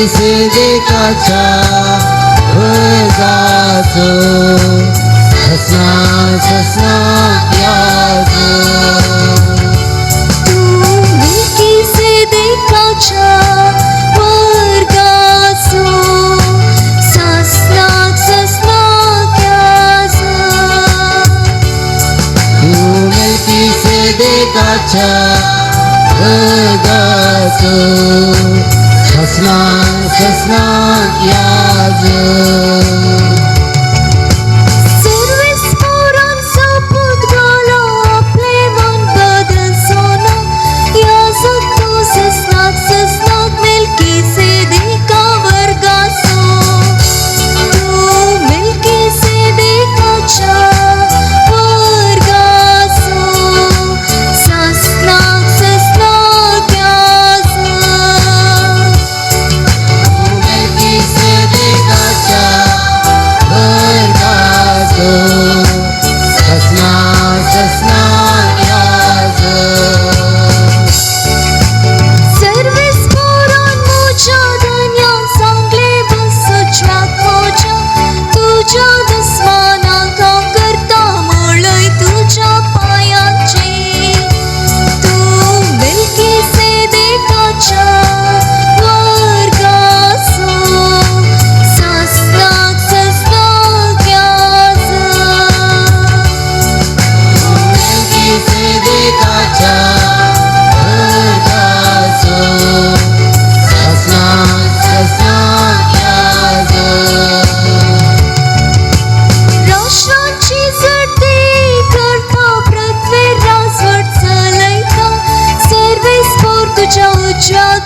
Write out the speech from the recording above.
मेल्कीसेदेकाच्या वर्गाचो ससना याज तू मेल्कीसेदेकाच्या वर्गाचो ससना याज तू मेल्कीसेदेकाच्या वर्गाचो ससना याज सर्वेस पोरांचो पूत घालो आपले मन बदलचो ना याजक तू ससनाक मेल्कीसेदेका वर्गाचो तू मेल्कीसेदेकाच्या वर्गाचो ससनाक याज मेल्कीसेदेकाच्या वर्गाचो ससना याज सर्वेस पोरान मोच्या धन्यान सांगले बसोच्याक मोच्या तुझ्या दुस्मानाक हांव करता मळय तुझ्या पांयांची तू मेल्कीसेदेकाच्या वर्गाचो ससनाक याज मेल्कीसेदेकाच्या वर्गाचो ससना याज राष्ट्रांची जडती करता प्रत्येक राजवट चलयता सर्वेस पोर तुझ्या उज्ज्वल